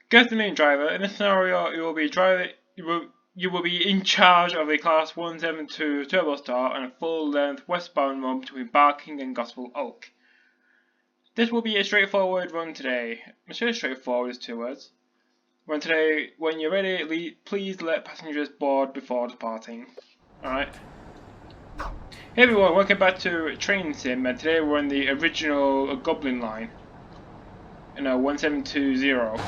Get the main driver. In this scenario, you will be in charge of a Class 172 Turbo Star on a full-length westbound run between Barking and Gospel Oak. This will be a straightforward run today. I'm sure straightforward is 2 words. Run today. When you're ready, please let passengers board before departing. Alright. Hey everyone, welcome back to Train Sim, and today we're on the original Goblin line. In a 1720.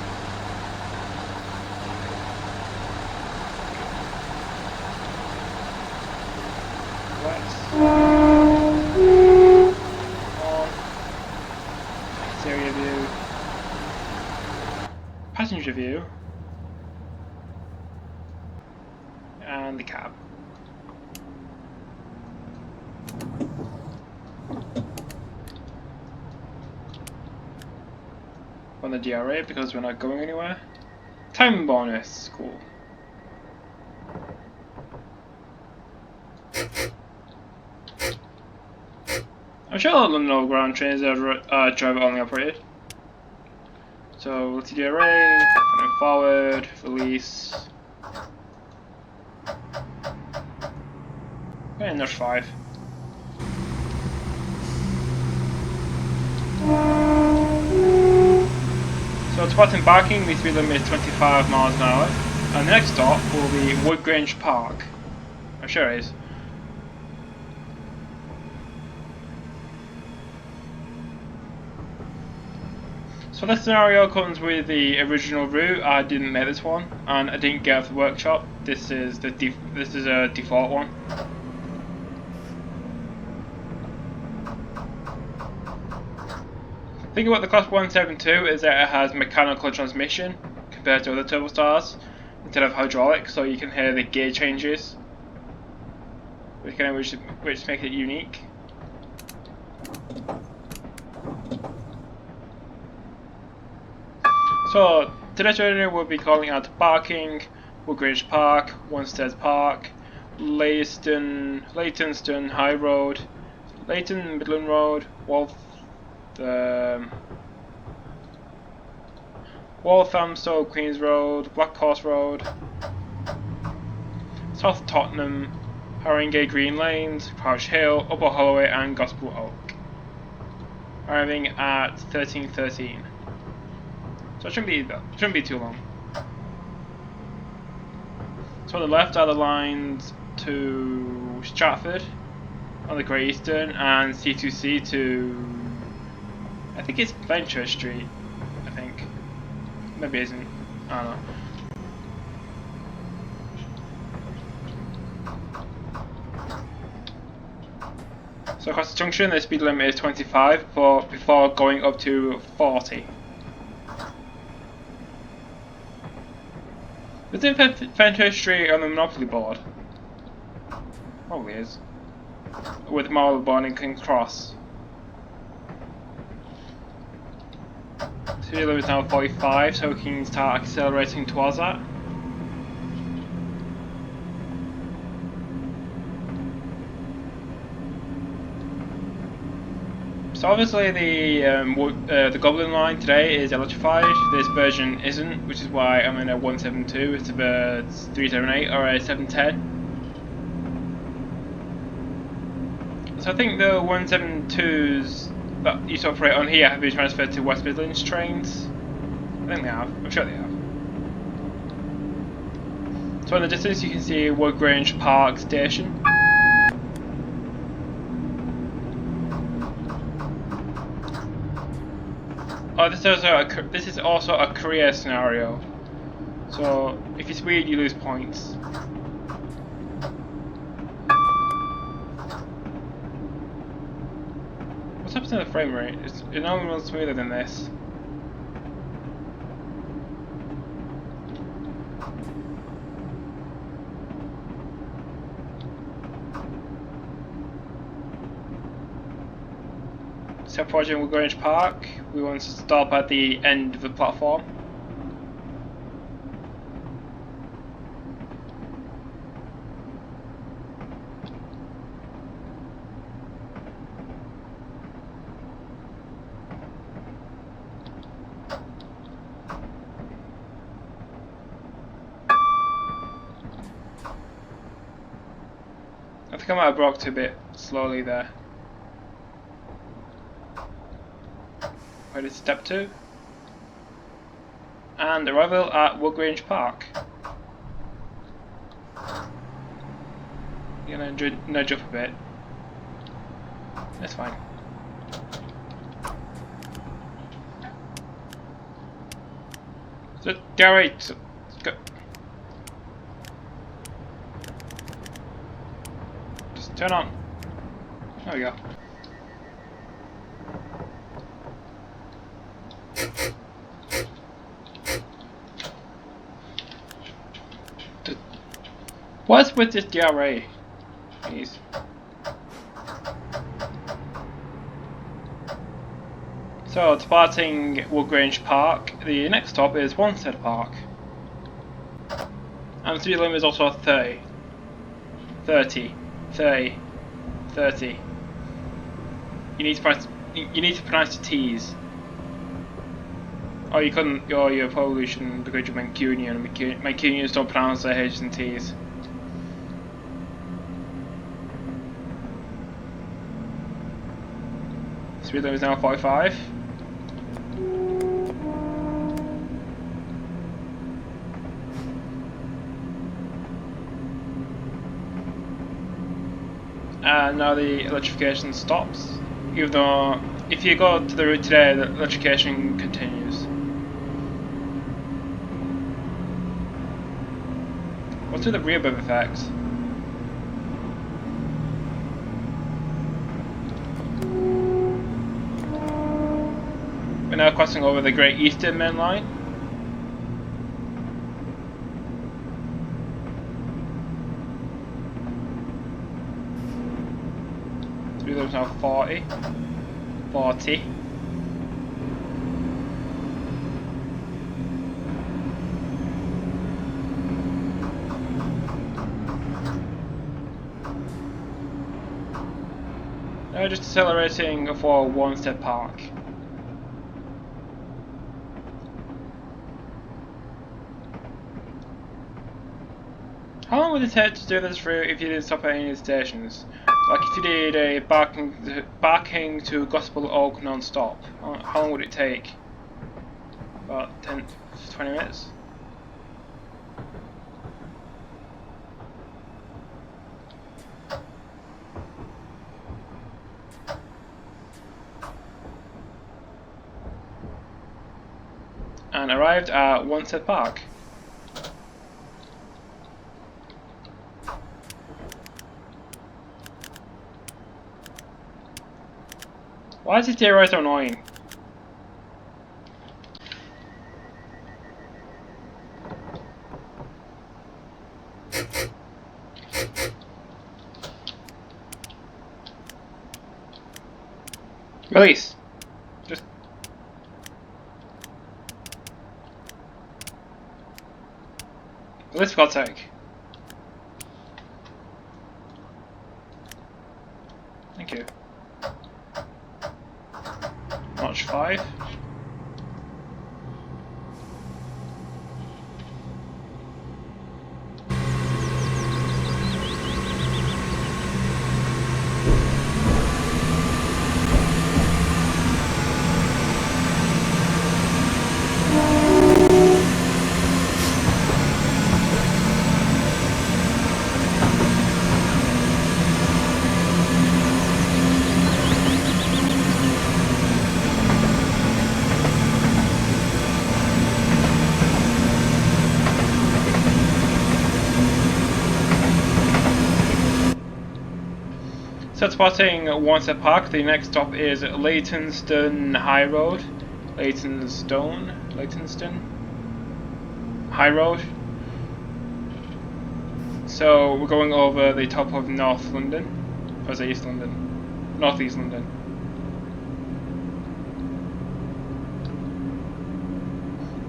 Exterior view, passenger view, and the cab. On the DRA because we're not going anywhere. Time bonus, cool. I'm sure all London Overground trains are driver only operated. So let's do array, forward, release. And there's 5. So departing Barking, the speed limit is 25 miles an hour. And the next stop will be Woodgrange Park. I'm sure it is. So this scenario comes with the original route. I didn't make this one, and I didn't get off the workshop. This is a default one. The thing about the Class 172 is that it has mechanical transmission compared to other turbostars instead of hydraulic, so you can hear the gear changes, which make it unique. So today's journey will be calling out Barking, Woodgrange Park, Wanstead Park, Leytonstone High Road, Leyton Midland Road, Walthamstow Queens Road, Black Horse Road, South Tottenham, Haringey Green Lanes, Crouch Hill, Upper Holloway and Gospel Oak. Arriving at 13:13. So it shouldn't be too long. So on the left are the lines to Stratford on the Great Eastern and C2C to, I think it's Fenchurch Street, I think. Maybe it isn't, I don't know. So across the junction the speed limit is 25 before going up to 40. Is it Fenchurch Street on the Monopoly board? Probably is. With Marylebone and King's Cross. Speed limit is now 45, so we can start accelerating towards that. So obviously the Goblin line today is electrified. This version isn't, which is why I'm in a 172 instead of a 378 or a 710. So I think the 172s that used to operate on here have been transferred to West Midlands trains. I think they have. I'm sure they have. So in the distance you can see Woodgrange Park Station. Oh, this is also a career scenario. So if you speed, you lose points. What's happened to the frame rate? It normally runs smoother than this. So approaching Woodgrange Park, we want to stop at the end of the platform. think I might have blocked a bit slowly there. Ready to step 2. And arrival at Woodgrange Park. You're gonna nudge up a bit. That's fine. So, Gary, go. Just turn on. There we go. What's with this DRA? Jeez. So, departing Woodgrange Park, the next stop is Wanstead Park. And the speed limit is also 30. 30. 30. 30. You need to pronounce the T's. Oh, you couldn't. Oh, you probably shouldn't because you're Mancunian. Mancunians don't pronounce their H's and T's. Speed limit is now 45. And now the electrification stops. Even though, if you go to the route today, the electrification continues. What's with the rear bump effects? We're now crossing over the Great Eastern Main Line. Speed limit is now 40. 40. Now just accelerating for Wanstead Park. How long would it take to do this route if you didn't stop at any stations? Like if you did a Barking to Gospel Oak non-stop, how long would it take? About 10, 20 minutes? And arrived at Wanstead Park. Why is this DRI so annoying? Release! Just... Release for God's sake. Thank you. Notch 5. So spotting Wanstead Park, the next stop is Leytonstone High Road. Leytonstone High Road. So we're going over the top of North London. Or is it East London? North East London.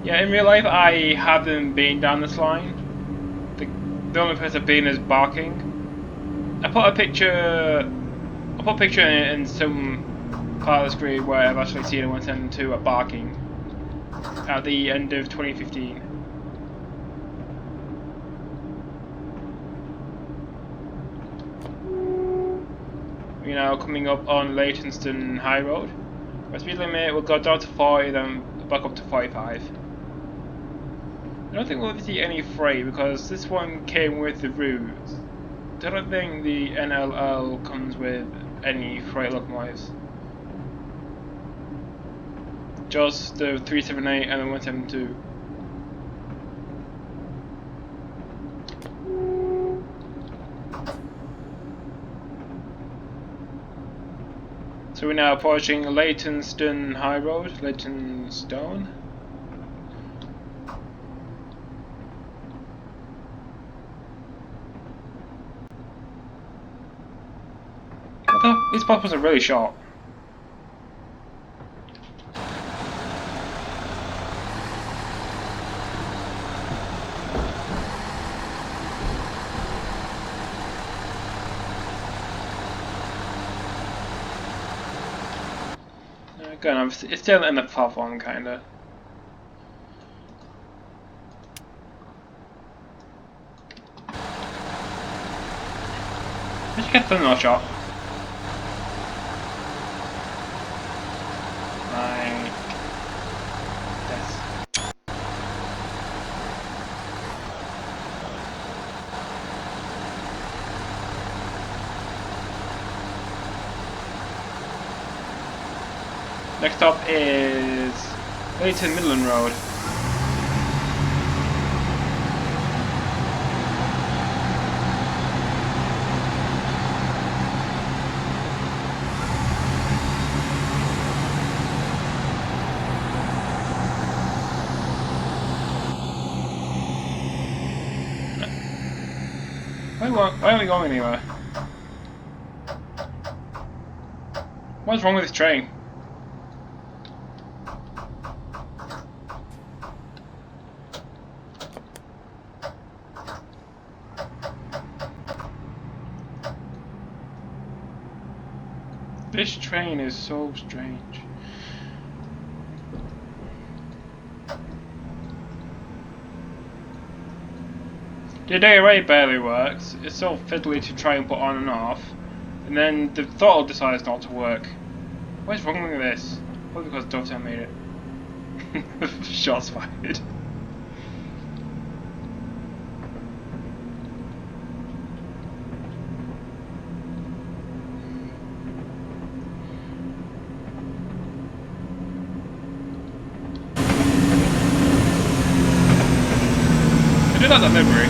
Yeah, in real life I haven't been down this line. The only place I've been is Barking. I put a picture in some part of the screen where I've actually seen a 172 at Barking at the end of 2015. We're now coming up on Leytonstone High Road. Our speed limit will go down to 40, then back up to 45. I don't think we'll see any freight because this one came with the route. I don't think the NLL comes with any freight locomotives. Just the 378 and the 172. So we're now approaching Leytonstone High Road, Leytonstone. I thought these bumpers are really short. Again, it's still in the platform, kinda. I should get the no shot. Like this. Next up is Leyton Midland Road. Why are we going anywhere? What's wrong with this train? This train is so strange. The day array barely works, it's so fiddly to try and put on and off, and then the throttle decides not to work. What is wrong with this? Probably because Dovetail made it. Shots fired. I do like that livery.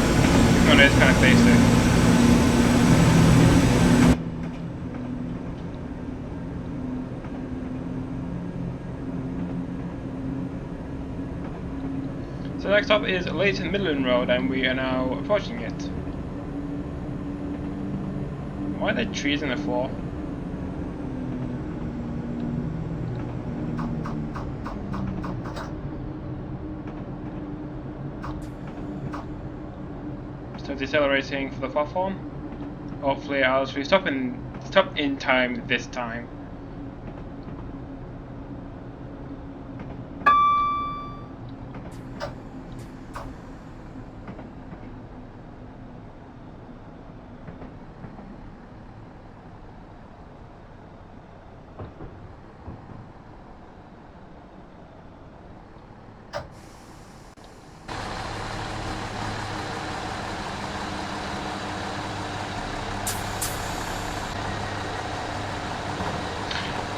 Even though it's kind of basic. So next up is Leyton Midland Road, and we are now approaching it. Why are there trees in the floor? So decelerating for the platform. Hopefully I'll actually stop in time this time.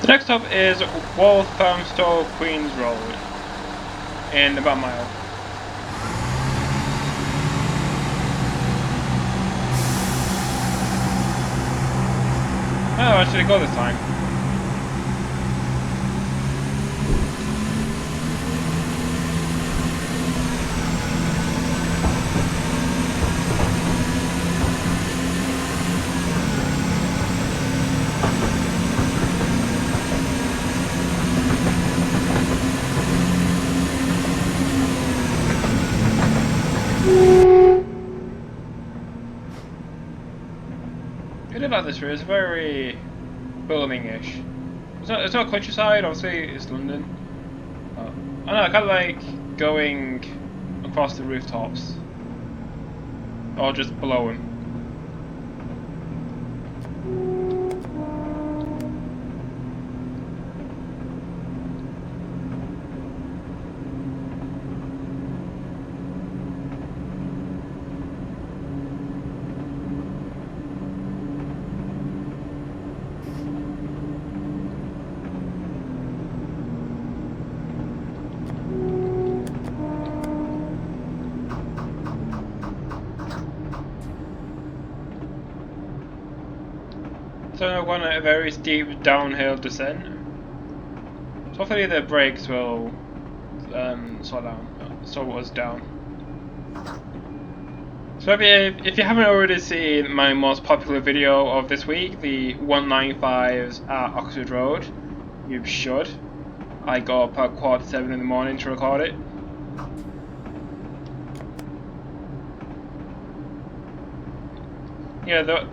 The next stop is Walthamstow Queens Road in about a mile. Oh, I should go this time. I do like this route, it's very building-ish. It's not countryside, obviously it's London. I don't know, I kind of like going across the rooftops. Or just below them. So I'm going at a very steep downhill descent. So hopefully the brakes will slow us down. So if you haven't already seen my most popular video of this week, the 195s at Oxford Road, you should. I got up at 7:15 in the morning to record it. Yeah, the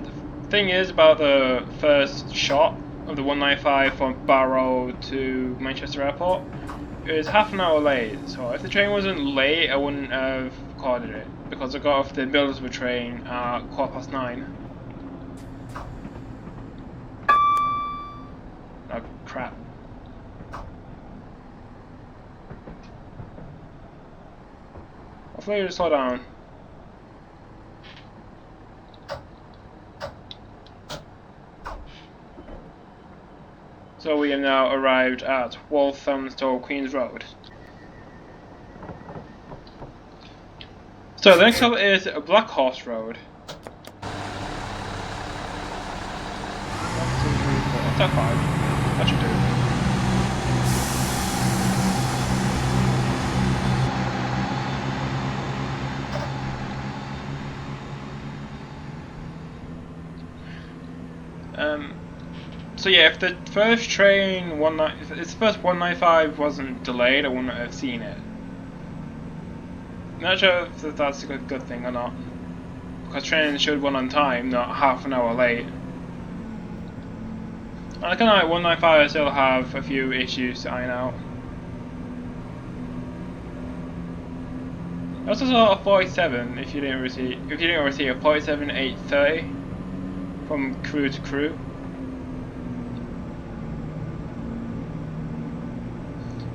thing is about the first shot of the 195 from Barrow to Manchester Airport, it was half an hour late, so if the train wasn't late I wouldn't have recorded it, because I got off the Middlesbrough train at 9:15. Oh crap. Hopefully it'll slow down. So we have now arrived at Walthamstow Queen's Road. So the next stop is Black Horse Road. 1, 2, 3, 4. That's 5. That should do. So yeah, if the first train if the first 195 wasn't delayed, I wouldn't have seen it. I'm not sure if that's a good thing or not, because trains should run on time, not half an hour late. And I kind of like 195 still have a few issues to iron out. I also saw a 47 if you didn't receive a 47 830 from Crewe to Crewe.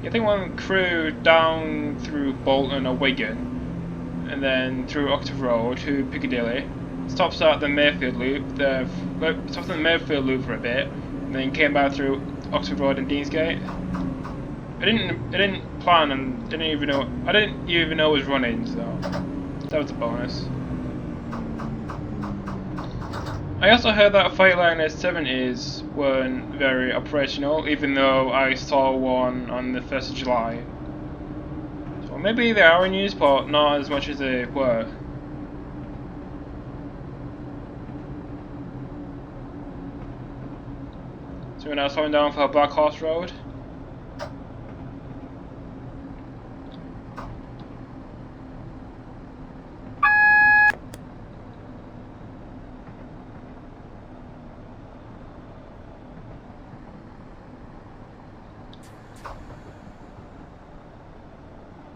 I think one Crewe down through Bolton or Wigan, and then through Oxford Road to Piccadilly, stops at the Mayfield Loop. Stopped at the Mayfield Loop for a bit, and then came back through Oxford Road and Deansgate. I didn't plan and I didn't even know it was running, so that was a bonus. I also heard that Freightliner 70s weren't very operational, even though I saw one on the 1st of July. So maybe they are in use, but not as much as they were. So we're now slowing down for Black Horse Road.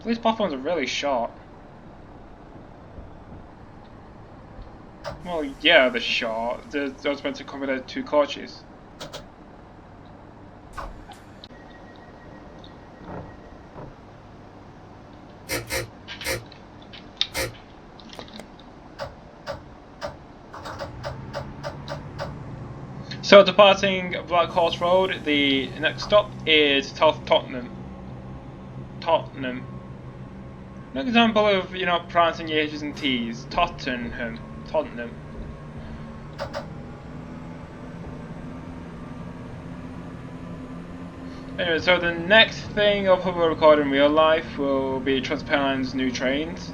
These platforms are really short. Well, yeah, they're short. They're meant to accommodate 2 coaches. So departing Black Horse Road, the next stop is Tottenham. Tottenham. An example of, pronouncing your H's and T's. Tottenham. Tottenham. Anyway, so the next thing I'll probably record in real life will be Transpennines new trains.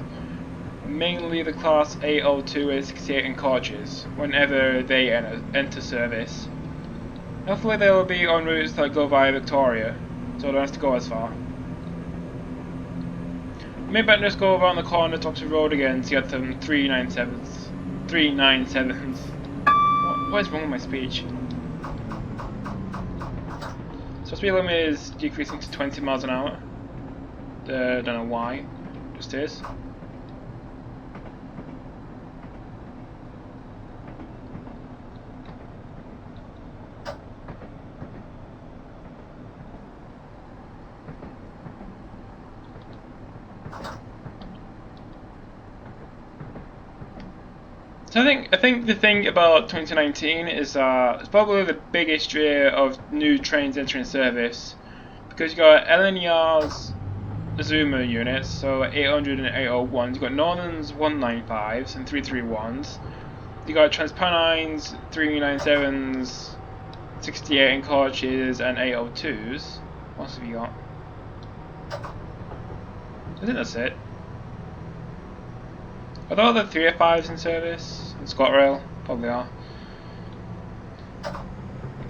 Mainly the class 802 and 68 in coaches, whenever they enter service. Hopefully they will be on routes that go via Victoria, so I don't have to go as far. Maybe I can just go around the corner to Oxford Road again to get them 397s. 397s. What is wrong with my speech? So speed limit is decreasing to 20 miles an hour. Don't know why, just is. So I think the thing about 2019 is it's probably the biggest year of new trains entering service, because you got LNER's Zoomer units, so 800 and 801s. You got Northern's 195s and 331s. You got Transpennines, 397s, 68 encourages, and 802s. What else have you got? I think that's it. Are there other 305s in service in ScotRail? Probably are.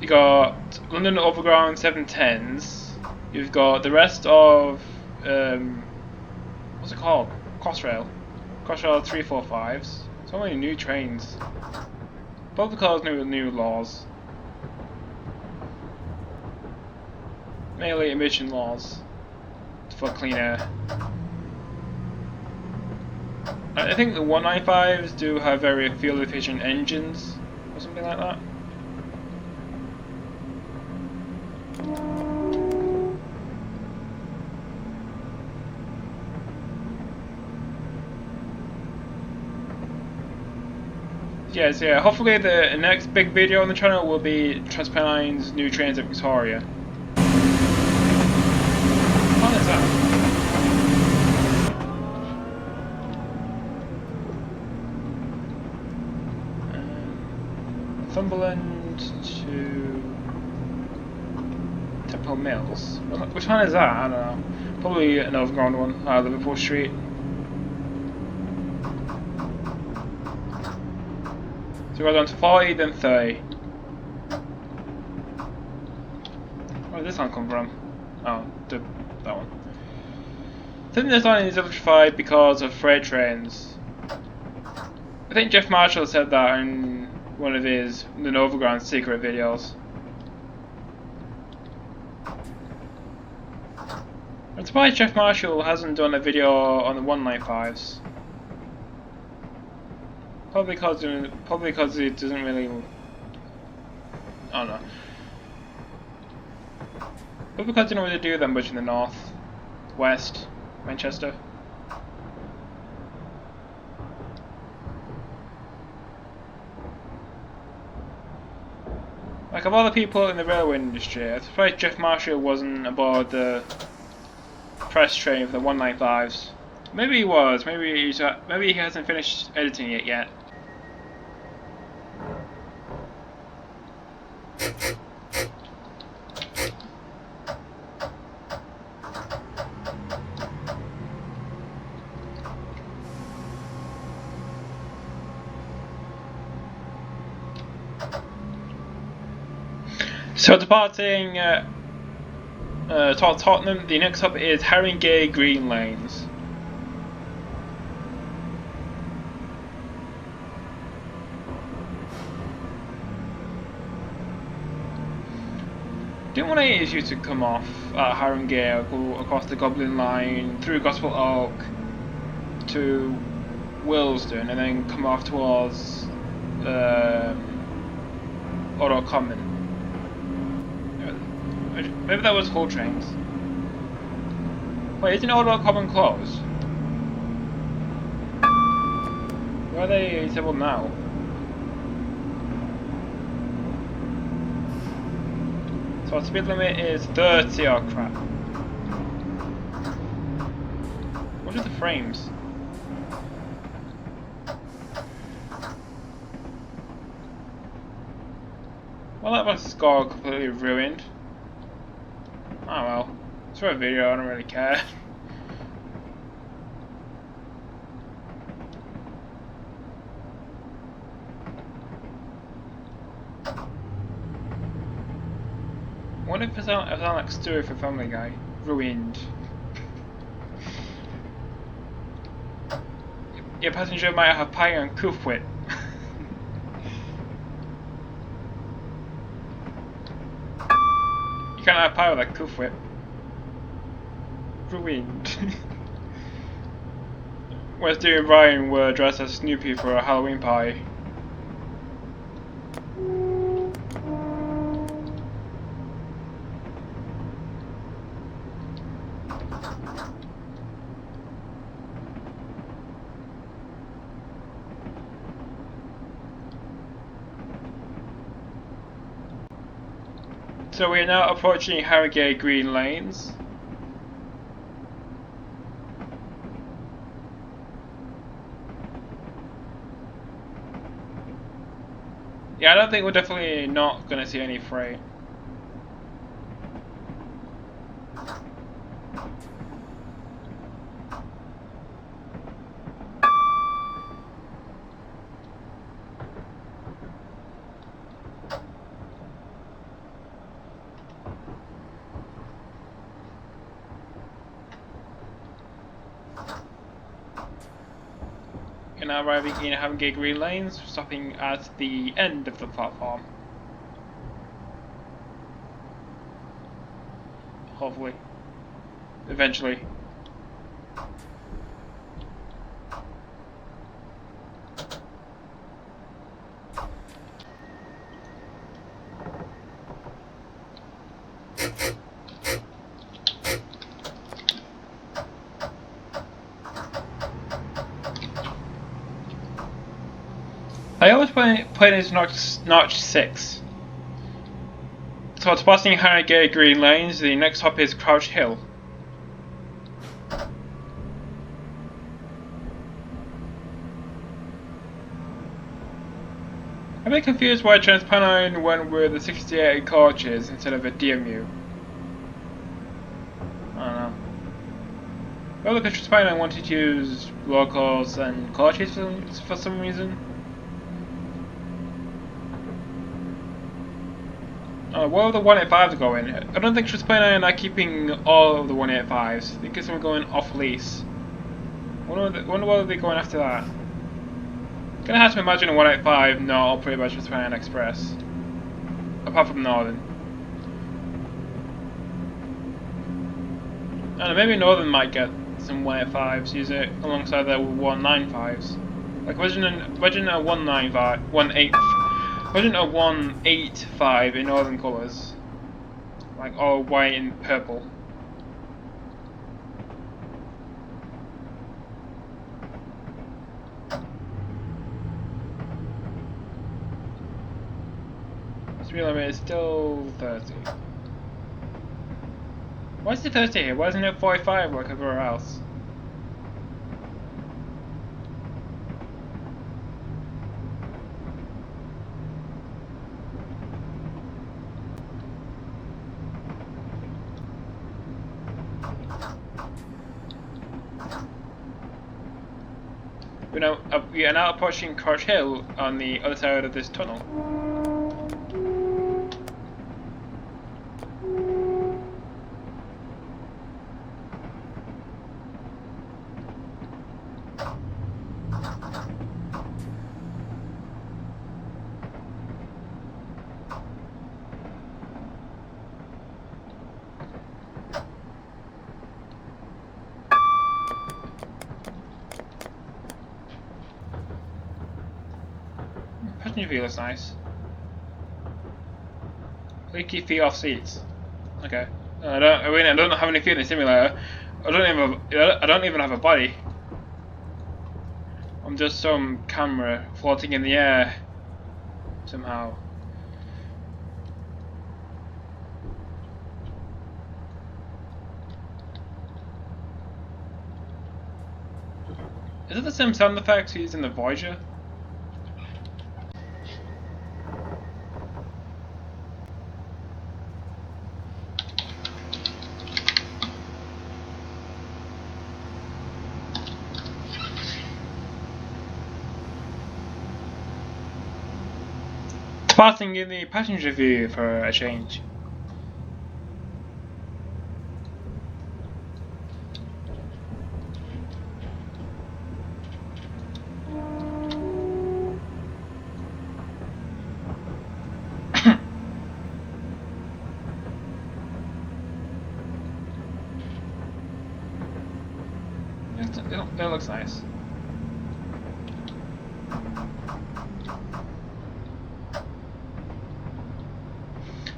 You got London Overground 710s. You've got the rest of what's it called? Crossrail 345s. So many new trains. Probably because new laws. Mainly emission laws for clean air. I think the 195s do have very fuel efficient engines or something like that. Yes, yeah, hopefully the next big video on the channel will be Transpennines new trains at Victoria. What is that? Northumberland to Temple Mills. Which one is that? I don't know. Probably an Overground one, Liverpool Street. So we go down to 40, then 30. Where did this one come from? Oh, that one. I think this line is electrified because of freight trains. I think Jeff Marshall said that in one of his the Overground secret videos. I'm surprised Jeff Marshall hasn't done a video on the 195s. Probably because it doesn't really. I don't know. Probably because they don't really do that much in the north, west, Manchester. Like of all the people in the railway industry, I'm surprised Jeff Marshall wasn't aboard the press train for the 195s. Maybe he was. Maybe he hasn't finished editing it yet. So departing Tottenham, the next stop is Haringey Green Lanes. Didn't 180s used to come off at Haringey or go across the Goblin line through Gospel Oak to Willesden and then come off towards Odo Common? Maybe that was Hull trains. Wait, isn't Odo Common closed? Where are they disabled now? So our speed limit is 30, oh crap. What are the frames? Well, that was score completely ruined. Oh well, it's for a video, I don't really care. What if it's sound like Stewie for Family Guy? Ruined. Your passenger might have pie and Koofwit. You can't have pie with a Koofwit. Ruined. Whereas Stewie and Brian were dressed as Snoopy for a Halloween party. So we are now approaching Harrogate Green Lanes. Yeah, I don't think we're definitely not gonna see any freight. You're now arriving in Having Green Lanes, stopping at the end of the platform. Hopefully. Eventually. I always play this notch 6. So it's passing Harrogate Green Lanes, the next stop is Crouch Hill. I'm a bit confused why TransPennine went with the 68 coaches instead of a DMU. I don't know. Well, because TransPennine wanted to use locals and coaches for some reason. Where are the 185s going? I don't think TransPennine are keeping all of the 185s. I think some are going off lease. Wonder where they're going after that. Gonna have to imagine a 185 not operated by TransPennine Express. Apart from Northern. I don't know, maybe Northern might get some 185s, use it alongside their 195s. Like imagine a 195, 18, imagine a 185 in Northern colours. Like all white and purple. Speed limit is still 30. Why is it 30 here? Why isn't it 45 like everywhere else? We are now approaching Crouch Hill on the other side of this tunnel. Passenger view looks nice. Please keep feet off seats. Okay. I don't have any feet in the simulator. I don't even have a body. I'm just some camera floating in the air somehow. Is it the same sound effects used in the Voyager? Passing in the passenger view for a change. It looks nice.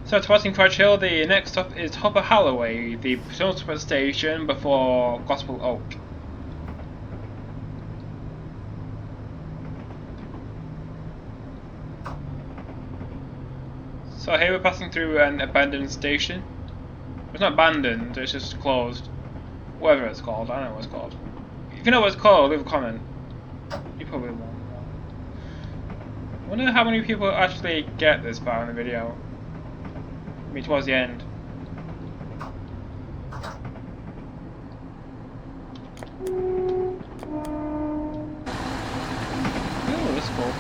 So to passing Crouch Hill, the next stop is Hopper Holloway, the penultimate station before Gospel Oak. So here we're passing through an abandoned station. It's not abandoned, it's just closed. Whatever it's called, I don't know what it's called. If you know what it's called, leave a comment. You probably won't know. I wonder how many people actually get this far in the video. I mean, towards the end. Oh, that's cool.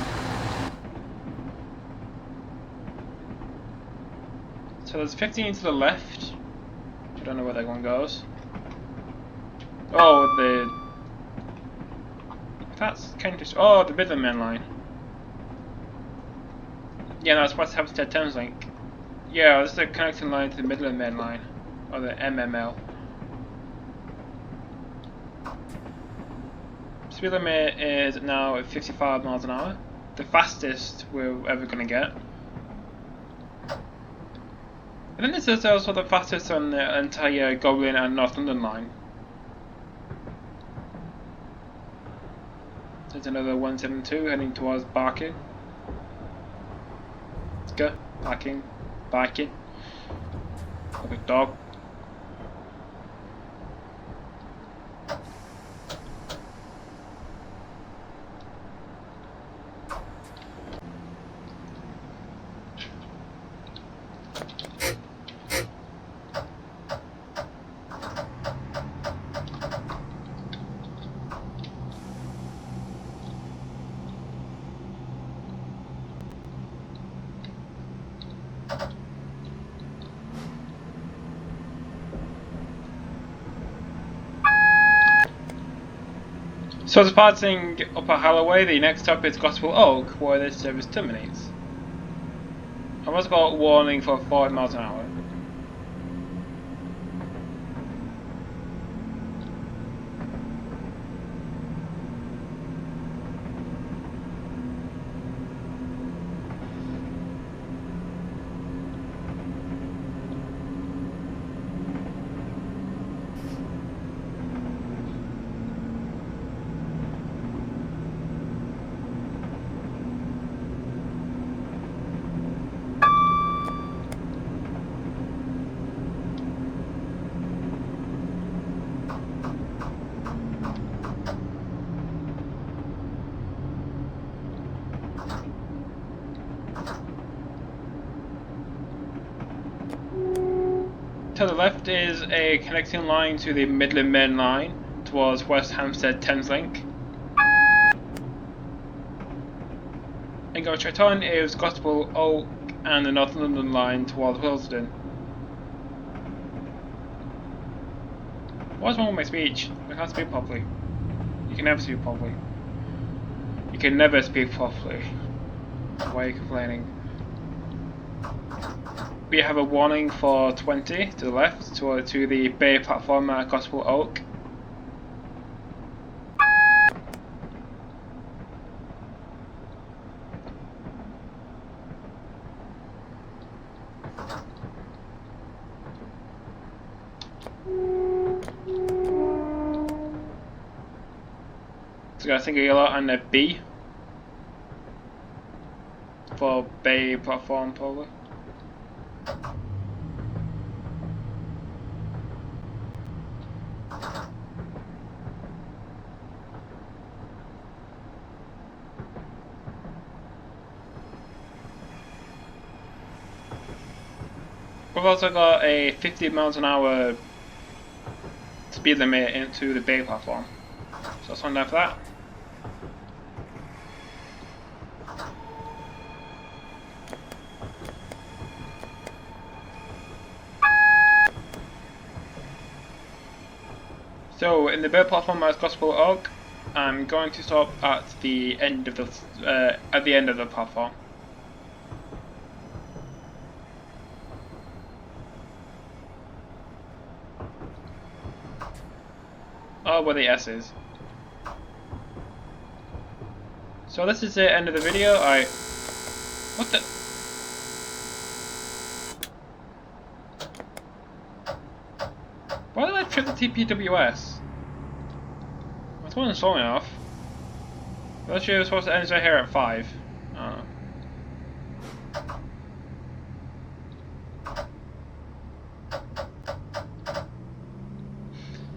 So there's 15 to the left. I don't know where that one goes. Oh, that's kind of... Oh, the Midland Main Line. Yeah, no, that's West Hampstead Thames Link. Yeah, this is the connecting line to the Midland Main Line. Or the MML. Speed limit is now at 55 miles an hour. The fastest we're ever going to get. I think this is also the fastest on the entire Goblin and North London line. There's another 172 heading towards Barking. Let's go. Barking. Barking. Like a dog. So departing Upper Holloway, the next stop is Gospel Oak, where this service terminates. I must got a warning for 5 miles an hour. To the left is a connecting line to the Midland Main Line towards West Hampstead Thames Link. And going straight on is Gospel Oak and the North London line towards Willesden. What's wrong with my speech? I can't speak properly. You can never speak properly. You can never speak properly. Why are you complaining? We have a warning for 20 to the left to the bay platform at Gospel Oak. So I think a yellow and a B for bay platform probably. We've also got a 50 miles an hour speed limit into the bay platform. So that's one down for that. So in the bay platform at Gospel Oak, I'm going to stop at the end of the platform. Oh, where the S is. So this is the end of the video. What the? Why did I trip the TPWS? That's one saw me off. Last year was supposed to end right here at 5.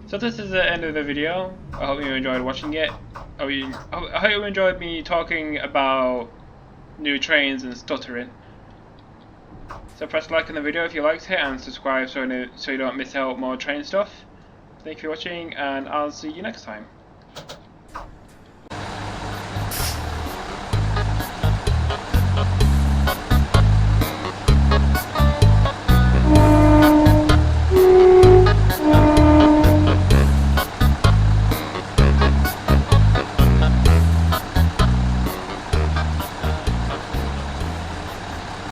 So this is the end of the video. I hope you enjoyed watching it. I hope you enjoyed me talking about new trains and stuttering. So press like on the video if you liked it, and subscribe so you don't miss out more train stuff. Thank you for watching, and I'll see you next time.